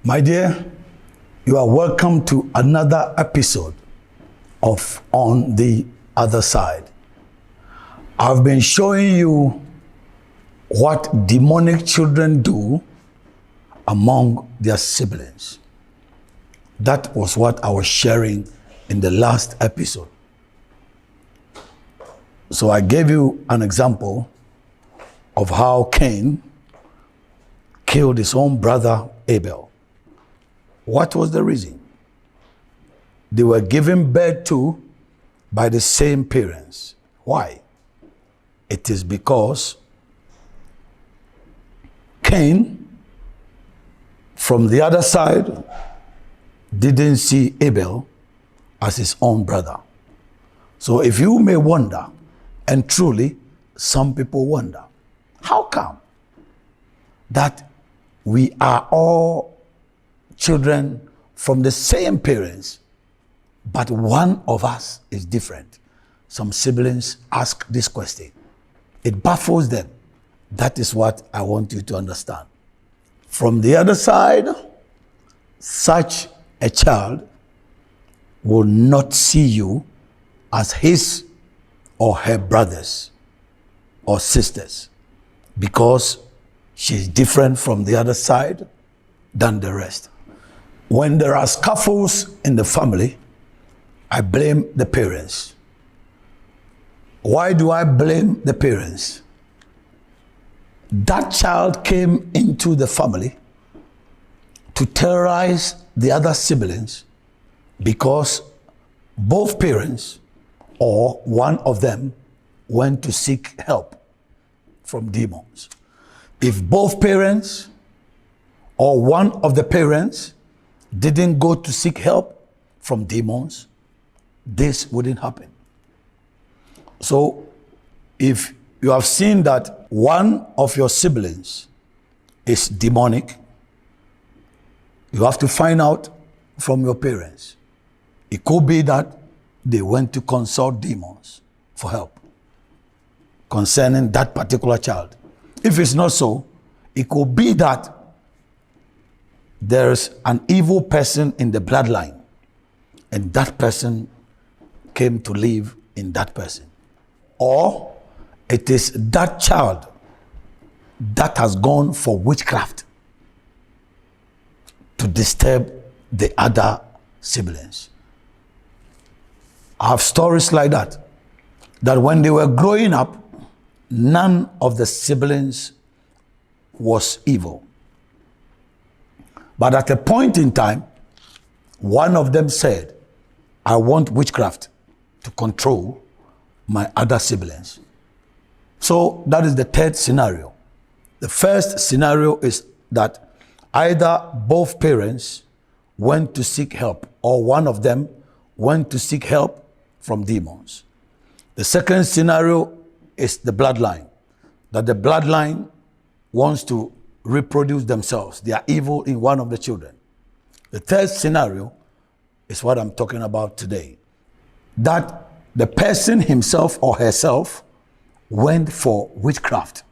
My dear, you are welcome to another episode of On the Other Side. I've been showing you what demonic children do among their siblings. That was what I was sharing in the last episode. So I gave you an example of how Cain killed his own brother Abel. What was the reason? They were given birth to by the same parents. Why? It is because Cain, from the other side, didn't see Abel as his own brother. So if you may wonder, and truly some people wonder, how come that we are all children from the same parents, but one of us is different? Some siblings ask this question. It baffles them. That is what I want you to understand. From the other side, such a child will not see you as his or her brothers or sisters because she's different from the other side than the rest. When there are scuffles in the family, I blame the parents. Why do I blame the parents? That child came into the family to terrorize the other siblings because both parents or one of them went to seek help from demons. If both parents or one of the parents didn't go to seek help from demons, this wouldn't happen. So if you have seen that one of your siblings is demonic, you have to find out from your parents. It could be that they went to consult demons for help concerning that particular child. If it's not so, it could be that there's an evil person in the bloodline and that person came to live in that person. Or it is that child that has gone for witchcraft to disturb the other siblings. I have stories like that when they were growing up, none of the siblings was evil. But at a point in time, one of them said, I want witchcraft to control my other siblings. So that is the third scenario. The first scenario is that either both parents went to seek help or one of them went to seek help from demons. The second scenario is the bloodline, that the bloodline wants to reproduce themselves. They are evil in one of the children. The third scenario is what I'm talking about today, that the person himself or herself went for witchcraft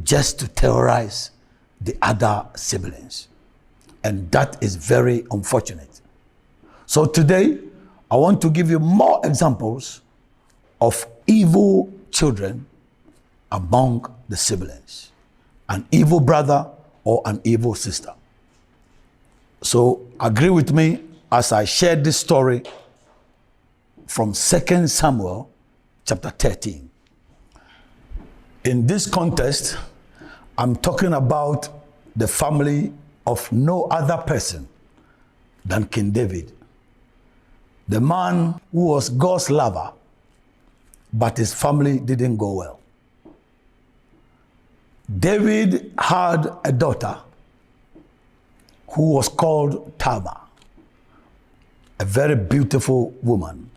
just to terrorize the other siblings. And that is very unfortunate. So today, I want to give you more examples of evil children among the siblings. An evil brother or an evil sister. So agree with me as I share this story from 2 Samuel chapter 13. In this context, I'm talking about the family of no other person than King David. The man who was God's lover, but his family didn't go well. David had a daughter who was called Tamar, a very beautiful woman.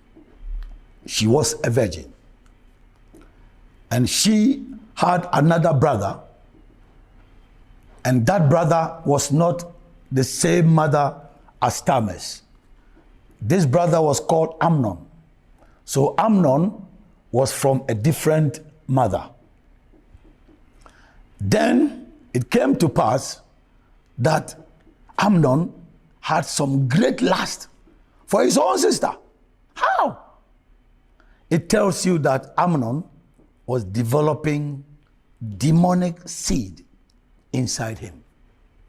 She was a virgin. And she had another brother, and that brother was not the same mother as Tamar's. This brother was called Amnon. So Amnon was from a different mother. Then it came to pass that Amnon had some great lust for his own sister. How? It tells you that Amnon was developing demonic seed inside him.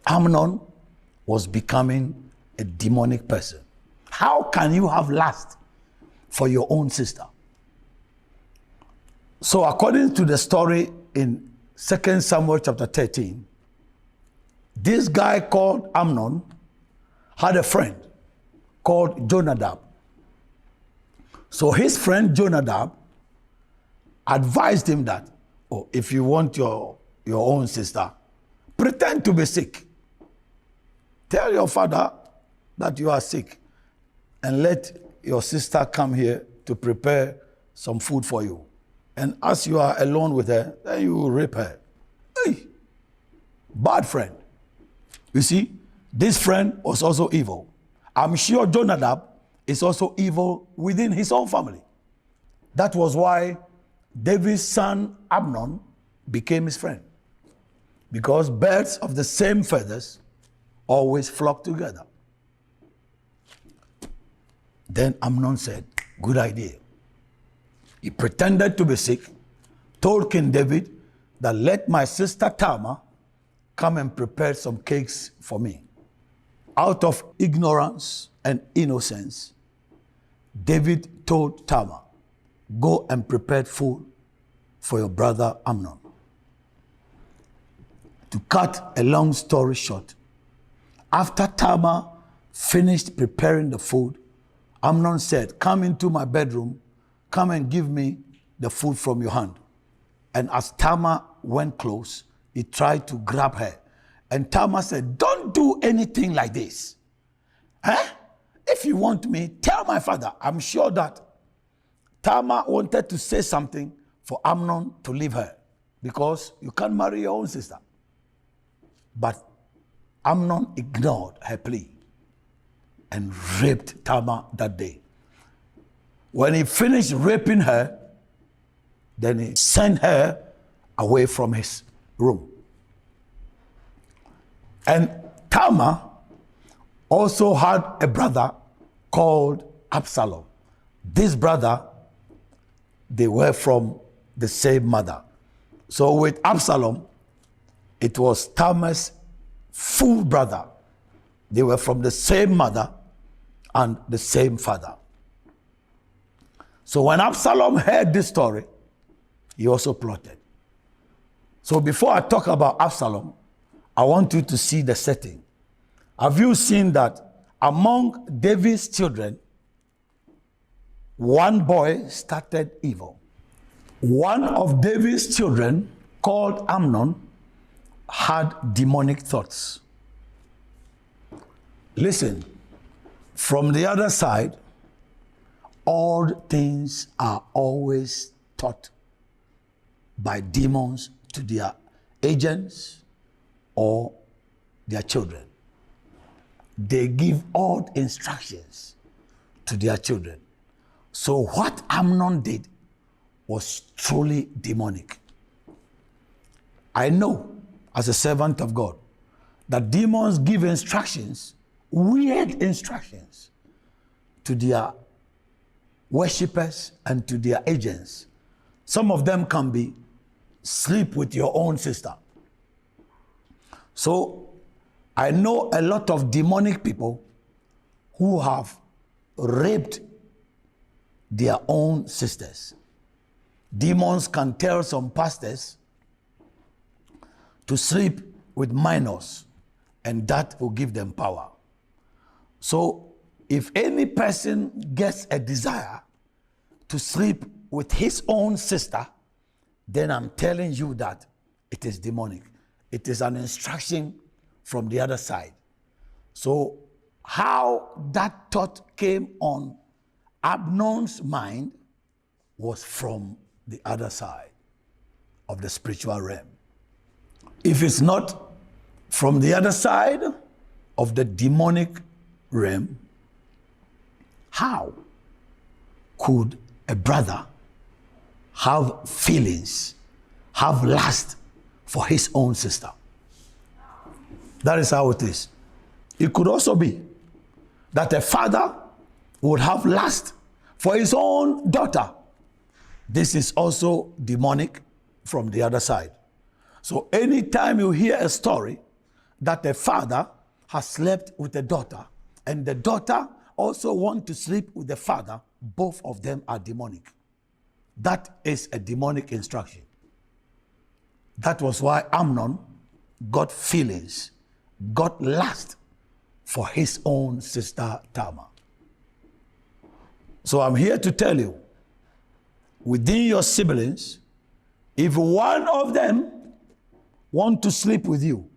Amnon was becoming a demonic person. How can you have lust for your own sister? So according to the story in 2 Samuel chapter 13, this guy called Amnon had a friend called Jonadab. So his friend Jonadab advised him that, oh, if you want your own sister, pretend to be sick. Tell your father that you are sick and let your sister come here to prepare some food for you. And as you are alone with her, then you will rape her. Hey, bad friend. You see, this friend was also evil. I'm sure Jonadab is also evil within his own family. That was why David's son Amnon became his friend. Because birds of the same feathers always flock together. Then Amnon said, good idea. He pretended to be sick, told King David that let my sister Tamar come and prepare some cakes for me. Out of ignorance and innocence, David told Tamar, go and prepare food for your brother Amnon. To cut a long story short, after Tamar finished preparing the food, Amnon said, come into my bedroom, come and give me the food from your hand. And as Tamar went close, he tried to grab her. And Tamar said, don't do anything like this. If you want me, tell my father. I'm sure that Tamar wanted to say something for Amnon to leave her, because you can't marry your own sister. But Amnon ignored her plea and raped Tamar that day. When he finished raping her, then he sent her away from his room. And Tamar also had a brother called Absalom. This brother, they were from the same mother. So with Absalom, it was Tamar's full brother. They were from the same mother and the same father. So when Absalom heard this story, he also plotted. So before I talk about Absalom, I want you to see the setting. Have you seen that among David's children, one boy started evil? One of David's children, called Amnon, had demonic thoughts. Listen, from the other side, all things are always taught by demons to their agents or their children. They give odd instructions to their children. So what Amnon did was truly demonic. I know, as a servant of God, that demons give instructions, weird instructions, to their worshippers and to their agents. Some of them can be, sleep with your own sister. So I know a lot of demonic people who have raped their own sisters. Demons can tell some pastors to sleep with minors, and that will give them power. So if any person gets a desire to sleep with his own sister, then I'm telling you that it is demonic. It is an instruction from the other side. So how that thought came on Amnon's mind was from the other side of the spiritual realm. If it's not from the other side of the demonic realm, how could a brother have feelings, have lust for his own sister? That is how it is. It could also be that a father would have lust for his own daughter. This is also demonic from the other side. So anytime you hear a story that a father has slept with a daughter and the daughter also wants to sleep with the father, both of them are demonic. That is a demonic instruction. That was why Amnon got feelings, got lust for his own sister Tamar. So I'm here to tell you, within your siblings, if one of them want to sleep with you,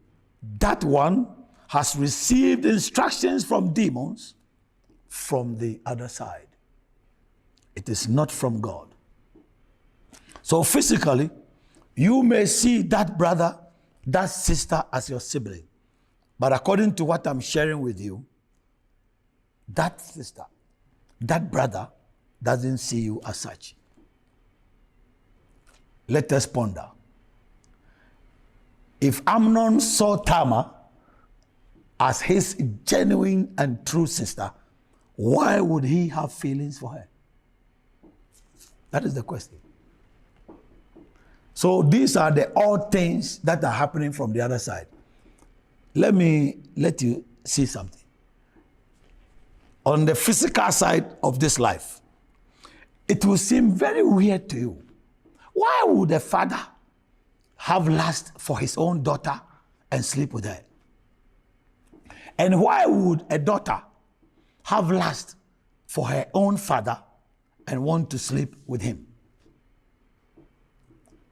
that one has received instructions from demons from the other side. It is not from God. So physically, you may see that brother, that sister as your sibling. But according to what I'm sharing with you, that sister, that brother doesn't see you as such. Let us ponder. If Amnon saw Tamar as his genuine and true sister, why would he have feelings for her? That is the question. So these are the odd things that are happening from the other side. Let me let you see something. On the physical side of this life, it will seem very weird to you. Why would a father have lust for his own daughter and sleep with her? And why would a daughter have lust for her own father and want to sleep with him?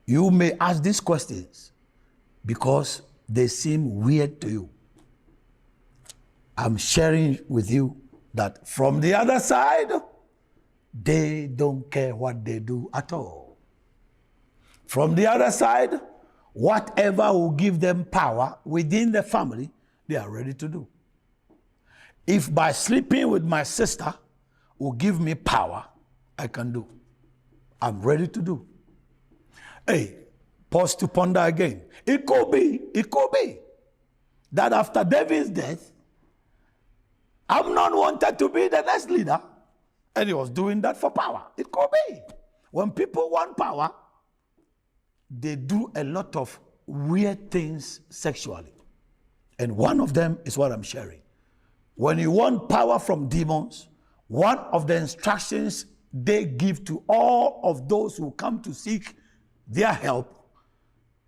You may ask these questions because they seem weird to you. I'm sharing with you that from the other side, they don't care what they do at all. From the other side, whatever will give them power within the family, they are ready to do. If by sleeping with my sister will give me power, I can do. I'm ready to do. Hey, pause to ponder again. It could be that after David's death, Amnon wanted to be the next leader and he was doing that for power. It could be. When people want power, they do a lot of weird things sexually. And one of them is what I'm sharing. When you want power from demons, one of the instructions they give to all of those who come to seek their help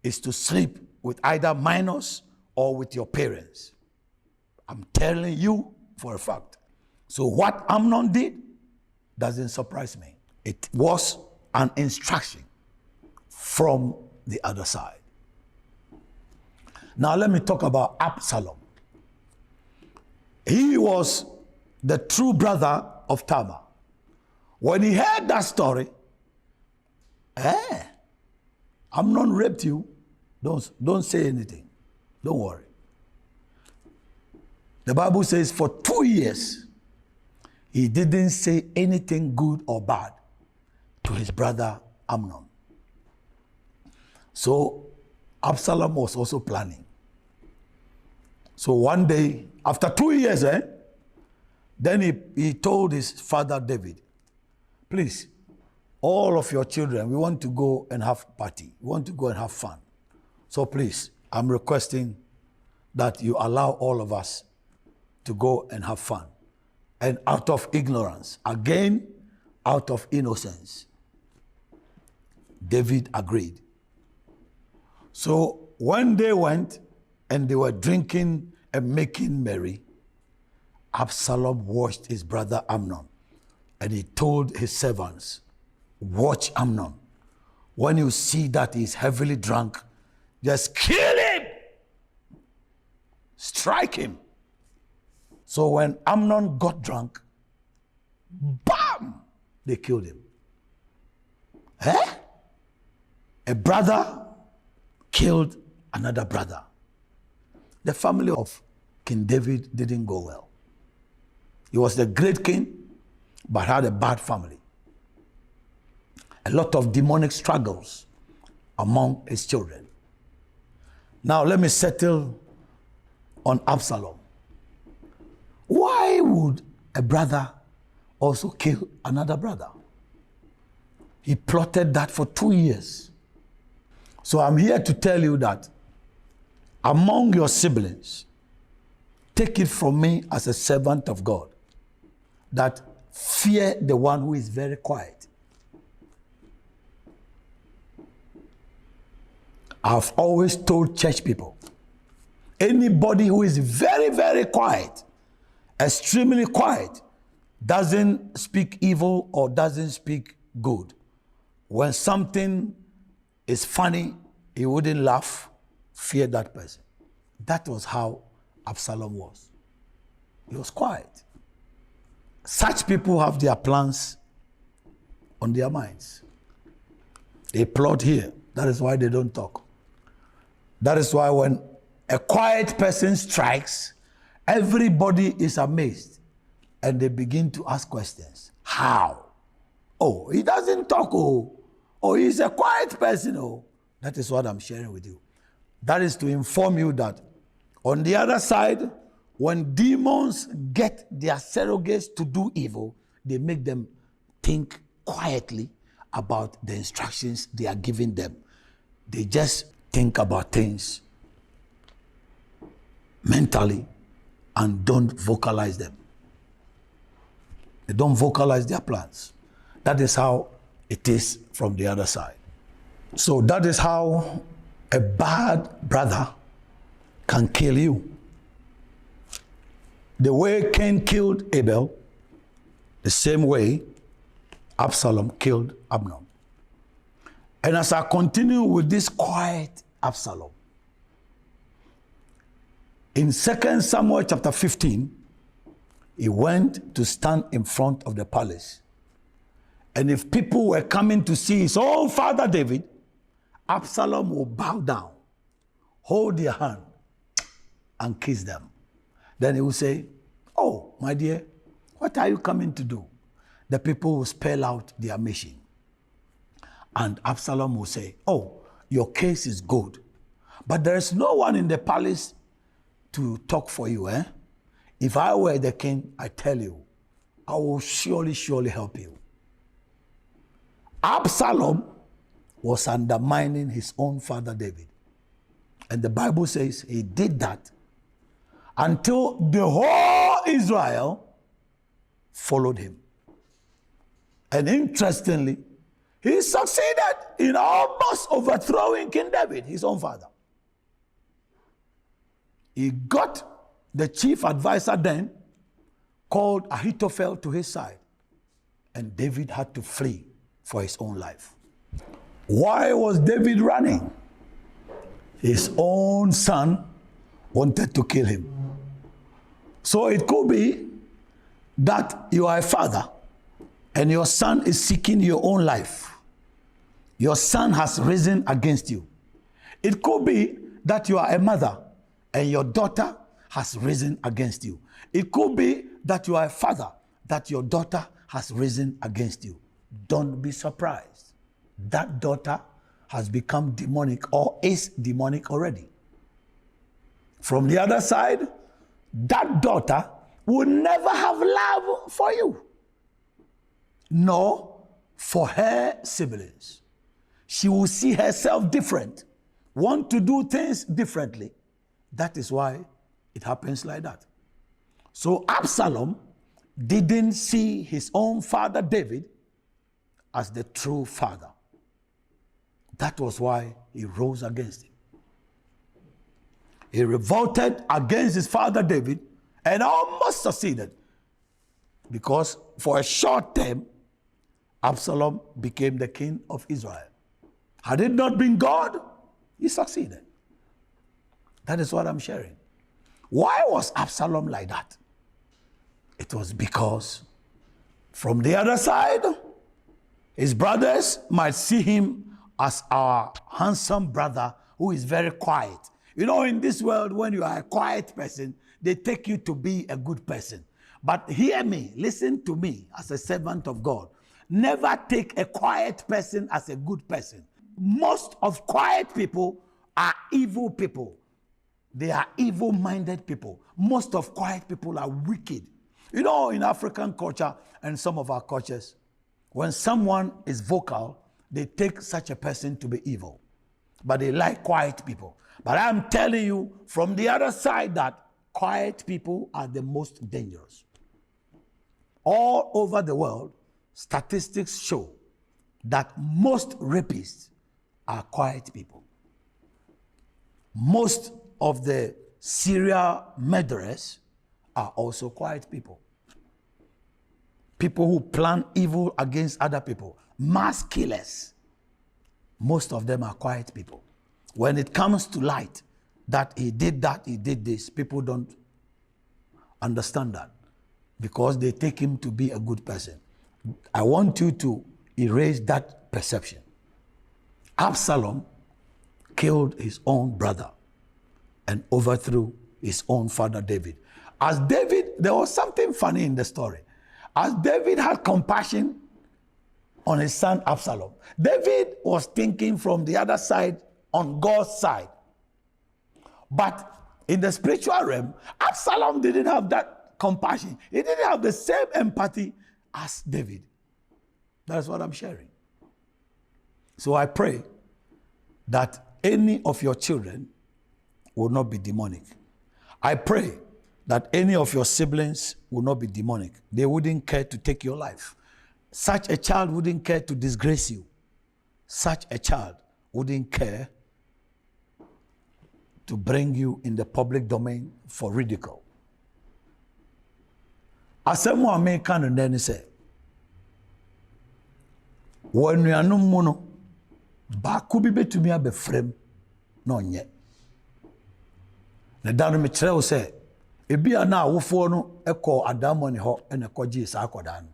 is to sleep with either minors or with your parents. I'm telling you for a fact. So what Amnon did doesn't surprise me. It was an instruction from the other side. Now let me talk about Absalom. He was the true brother of Tamar. When he heard that story, Amnon raped you. Don't say anything. Don't worry. The Bible says for 2 years, he didn't say anything good or bad to his brother Amnon. So Absalom was also planning. So one day, after 2 years, then he told his father David, please, all of your children, we want to go and have party. We want to go and have fun. So please, I'm requesting that you allow all of us to go and have fun. And out of ignorance, again, out of innocence, David agreed. So when they went and they were drinking and making merry, Absalom watched his brother Amnon and he told his servants, watch Amnon. When you see that he's heavily drunk, just kill him. Strike him. So when Amnon got drunk, bam, they killed him. A brother killed another brother. The family of King David didn't go well. He was the great king, but had a bad family. A lot of demonic struggles among his children. Now let me settle on Absalom. Why would a brother also kill another brother? He plotted that for 2 years. So I'm here to tell you that among your siblings, take it from me as a servant of God, that fear the one who is very quiet. I've always told church people, anybody who is very, very quiet, extremely quiet, doesn't speak evil or doesn't speak good. When something is funny, he wouldn't laugh, fear that person. That was how Absalom was. He was quiet. Such people have their plans on their minds. They plot here. That is why they don't talk. That is why when a quiet person strikes, everybody is amazed and they begin to ask questions. How? Oh, he doesn't talk. Oh, he's a quiet person. Oh, that is what I'm sharing with you. That is to inform you that on the other side, when demons get their surrogates to do evil, they make them think quietly about the instructions they are giving them. They just think about things mentally and don't vocalize them. They don't vocalize their plans. That is how it is from the other side. So that is how a bad brother can kill you. The way Cain killed Abel, the same way Absalom killed Amnon. And as I continue with this quiet Absalom, in 2 Samuel chapter 15, he went to stand in front of the palace. And if people were coming to see his own father David, Absalom would bow down, hold their hand, and kiss them. Then he would say, "Oh, my dear, what are you coming to do?" The people will spell out their mission. And Absalom will say, "Oh, your case is good, but there is no one in the palace to talk for you. If I were the king, I tell you, I will surely help you." Absalom was undermining his own father David. And the Bible says he did that until the whole Israel followed him. And interestingly, he succeeded in almost overthrowing King David, his own father. He got the chief advisor then, called Ahithophel, to his side. And David had to flee for his own life. Why was David running? His own son wanted to kill him. So it could be that you are a father and your son is seeking your own life. Your son has risen against you. It could be that you are a mother and your daughter has risen against you. It could be that you are a father, that your daughter has risen against you. Don't be surprised. That daughter has become demonic or is demonic already. From the other side, that daughter will never have love for you, nor for her siblings. She will see herself different, want to do things differently. That is why it happens like that. So Absalom didn't see his own father David as the true father. That was why he rose against him. He revolted against his father David and almost succeeded, because for a short time, Absalom became the king of Israel. Had it not been God, he succeeded. That is what I'm sharing. Why was Absalom like that? It was because from the other side, his brothers might see him as our handsome brother who is very quiet. You know, in this world, when you are a quiet person, they take you to be a good person. But hear me, listen to me as a servant of God. Never take a quiet person as a good person. Most of quiet people are evil people. They are evil-minded people. Most of quiet people are wicked. You know, in African culture and some of our cultures, when someone is vocal, they take such a person to be evil. But they like quiet people. But I'm telling you from the other side that quiet people are the most dangerous. All over the world, statistics show that most rapists are quiet people. Most of the serial murderers are also quiet people. People who plan evil against other people, mass killers, most of them are quiet people. When it comes to light, that, he did this, people don't understand that because they take him to be a good person. I want you to erase that perception. Absalom killed his own brother and overthrew his own father David. As David, there was something funny in the story. As David had compassion on his son Absalom, David was thinking from the other side, on God's side. But in the spiritual realm, Absalom didn't have that compassion. He didn't have the same empathy as David. That's what I'm sharing. So I pray that any of your children will not be demonic. I pray that any of your siblings will not be demonic. They wouldn't care to take your life. Such a child wouldn't care to disgrace you. Such a child wouldn't care to bring you in the public domain for ridicule. Asemu America no then say, when you are no mono, baku bi betumi abefrem no nye. Na dano me kyerɛ wo sɛ, ebia na awofo no ekɔ adamɔ ne hɔ ene kɔgye saa akɔda no.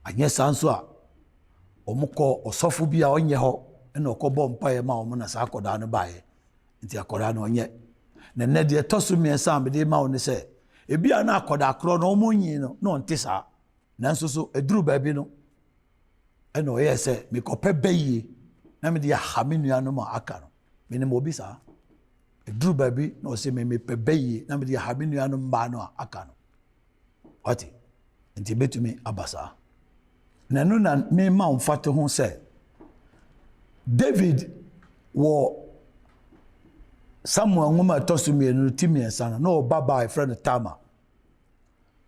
Anya sanso a omukɔ osɔfo bi a onye hɔ ene okɔbɔ mpae ma omo na saa akɔda no bae. Nti akɔda no onye. Na ne de toso miensa amede ma wo ne sɛ, ebia na akɔda kro no omo nyi no na onte saa. Nanso so eduru baabi no ene oyɛ sɛ mekɔpɛ bɛyie na me de aha me nua no ma aka no. Me ne mo bi saa. Eduru baabi na ɔsɛ me pɛ bɛyie na me de aha me nua no mba no aka no. Ɔte. Nti betumi abasa. Na no na me ma mfate ho sɛ David wɔ Samuel ngoma toso mienu timiensa na ɔbaba friend Tama.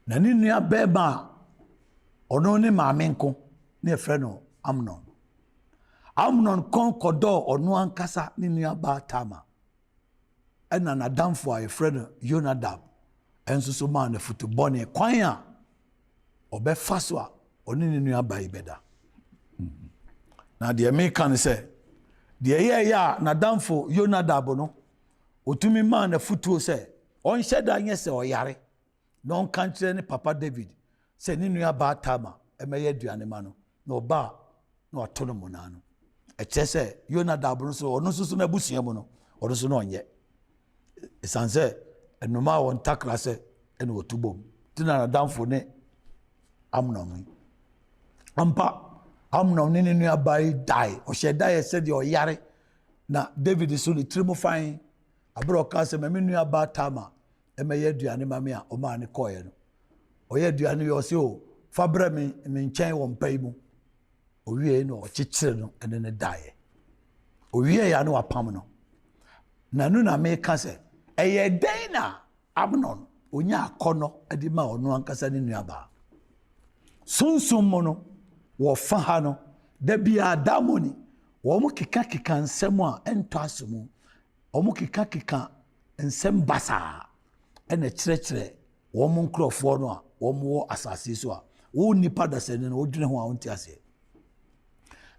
Na ne nua bɛba ɔno ne maame nko ne friend no Amnon. Amnon kon kɔdɔ ɔno ankasa ne nua ba Tama. Ɛna nadamfo a friend Yonadab enso so ma na futu bɔne kwan a ɔbɛfa so a ɔne ne nua ba ibeda. Na de me kan sɛ de yɛ a nadamfo Yonadab no otumi ma na futuo sɛ ɔnhyɛ da nyɛ sɛ ɔyare na ɔnka nkyerɛ ne papa David sɛ ne nua ba Tama ɛmɛyɛ aduane ma no na ɔba na ɔto no mona no ɛkyɛ sɛ Yonadab no so ɔno so na abusua mu no ɔno so na ɔnyɛ ɛsan sɛ ɛnoma wɔn takra sɛ ɛna ɔtubom tina nadamfo ne Amnon ampa Amnon ne nua ba yi die ɔhyɛ da yɛ sɛ de ɔyare na David so ne tirimo fan abro ka se me nua ba Tama e me ye aduane ma me a o ma ne koye no o ye aduane yo se o fa bra me nkyɛn wɔ mpai mu o wie no o kyekyere no ene ne dae o wie ya no apam no na no na me ka se e ye den na Amnon onya akɔnɔ adi ma ɔno ankasa ne nua ba sunsum mo no wo fa ha no da bia damoni wo mo keka nsɛm a ɛntɔ asomu ɔmo keka nsɛm basa ɛna kyerɛkyerɛ wɔn nkurɔfoɔ no a wɔn wɔ asase so a wɔn nipa dasani no wɔdwene ho a wɔn ti ase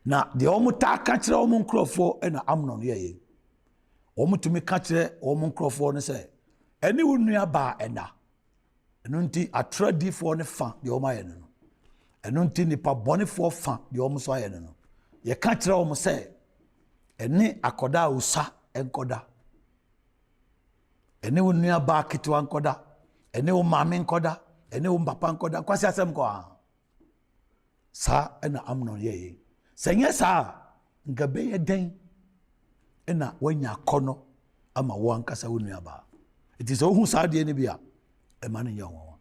na deɛ wɔn taa ka kyerɛ wɔn nkurɔfoɔ ɛna Amnon yɛyɛ wɔn tumi ka kyerɛ wɔn nkurɔfoɔ no sɛ ɛne wɔn nua baa ɛna ɛno nti atradifoɔ no fa deɛ wɔn ayɛ no no ɛno nti nipa bɔnefoɔ fa deɛ wɔn so ayɛ no no yɛka kyerɛ wɔn sɛ ɛne akɔda a osa enkoda ene wo nua ba ketewa nkoda ene wo maame nkoda ene wo papa nkoda kwasi asem ko a sa ena Amnon ye senya sa nka be ye den ena wanya kono ama wo ankasa wo nua ba. It is ohun saa de ni bia e ma ne nya wo.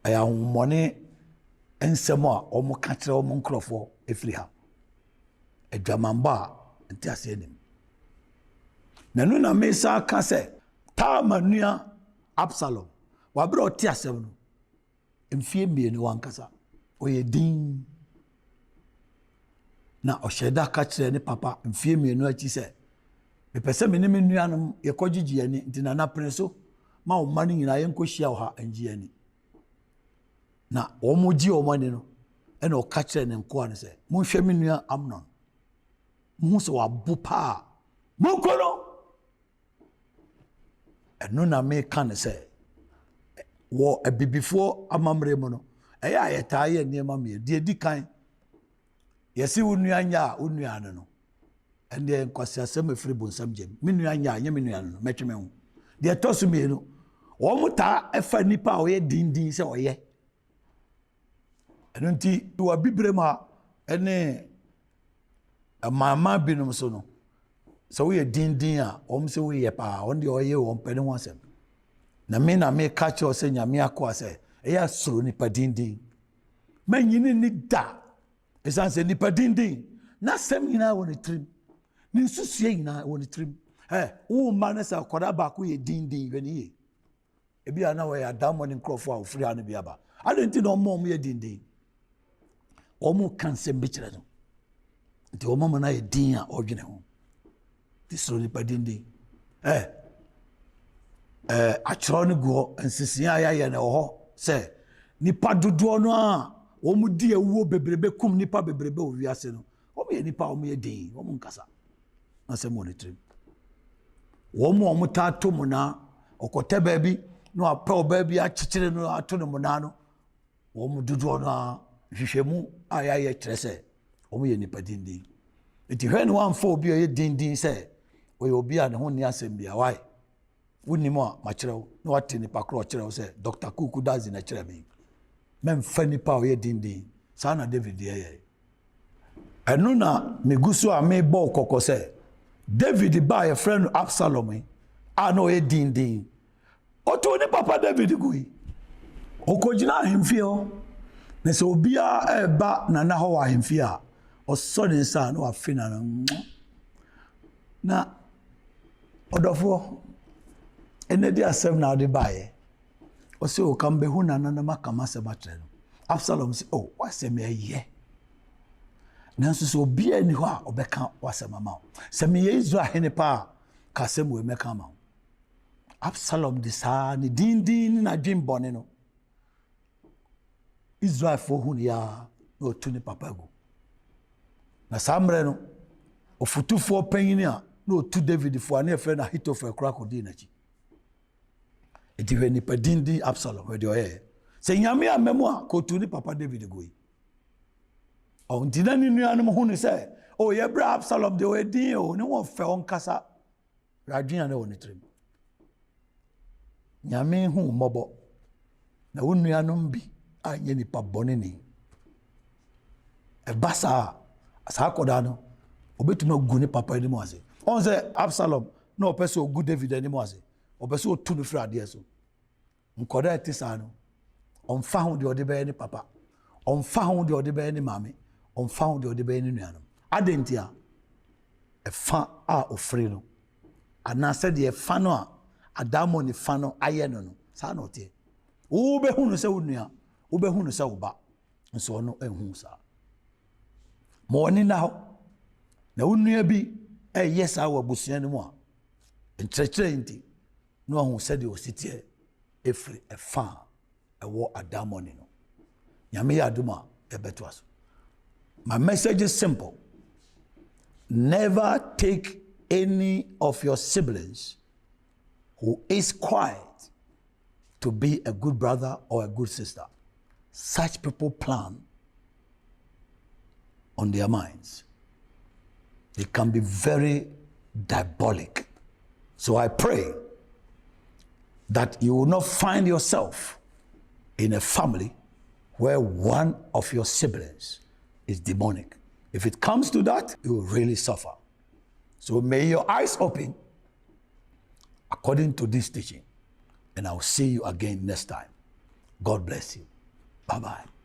Aya homone ensem a omo ka kire omo nkrofo efiri ha. Adwamamba nti ase anim. Nanu na mesa ka se Tama nua Absalom wabra oti asem no mfie mienu wankasa oye din na ohyeda ka kire ne papa mfie mienu achi se mepese me ne nuanom ye kogigi ani nti na prenso ma o mani nyina ye nkohia ha angi ani na omoji omani no ena o ka kire ne nko an se monhwe me nua Amnon mu so wabu pa monkono eno na me kan se wo abibifo amamre mu no eya ayetaye niema me de di kan yesi wonua nya onua no ende nkwasi asem afiri bonsam gem me nua nya nya me nua no metweme ho de tosu me no wo muta efa nipa o ye dindin se oye eno nti wo bibrema ene mama binum so no so we dindin a se we ye pa on de oye wo mpene ho asem na me catch o se nyame akwa se eya soro nipa dindin manyini ni da esanse nipa dindin na sem nyina woni trim ni nsusue nyina woni trim wo ma na sa koda ba ko ye dindin we ni ye ebi ana we adamo ni nkrofo a ofiri anu bia ba adenti no mo ye dindin omo kan sem bi kire no nti omo ma na ye din a odwene ho ti soro nipa dindin achoro ne go nsisia ya na ho se nipa dodo no a wo mu di ewuo bebrebe kum nipa bebrebe o wiase no wo me nipa wo me din wo mu nkasa na se monitoring wo mu ta to mu na okote ba bi no apa oba bi a chichire no ato no mu na no wo mu dodo no a hwehwemu ya kire se wo me nipa dindin enti hwe no amfo obi ye dindin se wo ye obi a ne ho ni asem bia why wunimo a makyerɛw na wate nipa kro kyerɛw sɛ Dr. Kuuku Dadzie na kyerɛ me memfa nipa o ye dindin saa na David ye ɛno na meguso a me bɔ kokɔ sɛ David ba ye friend Absalom a na o ye dindin oto ni papa David gui okogina ahemfie ho na sɛ obia eba na na ho ahemfie a ɔsɔ ne nsa na wafina na ɔdɔfo ene di asem na odi bae o se o kambe hu na makama se matre no Absalom se oh wasem ye nanso so obi ani ho a obeka wasem ma se me ye Israel hene pa ka sem we meka ma Absalom di sa ni dindin na dwin bone no Israel fo hu ya no tuni papa go na samre no ofutufo panyini a no tu David fo na efe na Hitofel krakodi na chi eti we nipa dindi Absalom we de oye se nyame amemu a kotu ni papa David goyi o ntina ni nuanom hu ni se o ye bra Absalom de we din o ni won fe on kasa radwina na woni trim nyame hu mobo na won nuanom bi anye nipa bone ni e basa asa koda no obetuma gu ni papa ni mo ase on se Absalom na opeso gu David ni mo ase obeso otu no fra de so nkoda etisa no onfa ho de ode be ni papa onfa ho de ode be ni mame onfa ho de ode be ni nuanom adentia e fa a ofri no ana se de e fa no a adamo ni fa no aye no sa na otie wo be hunu se wo nua wo be hunu se wo ba nso no ehun sa mo ni na ho na wo nua bi yes awo busua ni mu a entretre nti no hu said o sitie efri efa ewo adamoni no nyame ya aduma ebeto aso. My message is simple: never take any of your siblings who is quiet to be a good brother or a good sister. Such people plan on their minds. They can be very diabolic. So I pray that you will not find yourself in a family where one of your siblings is demonic. If it comes to that, you will really suffer. So may your eyes open according to this teaching. And I'll see you again next time. God bless you. Bye-bye.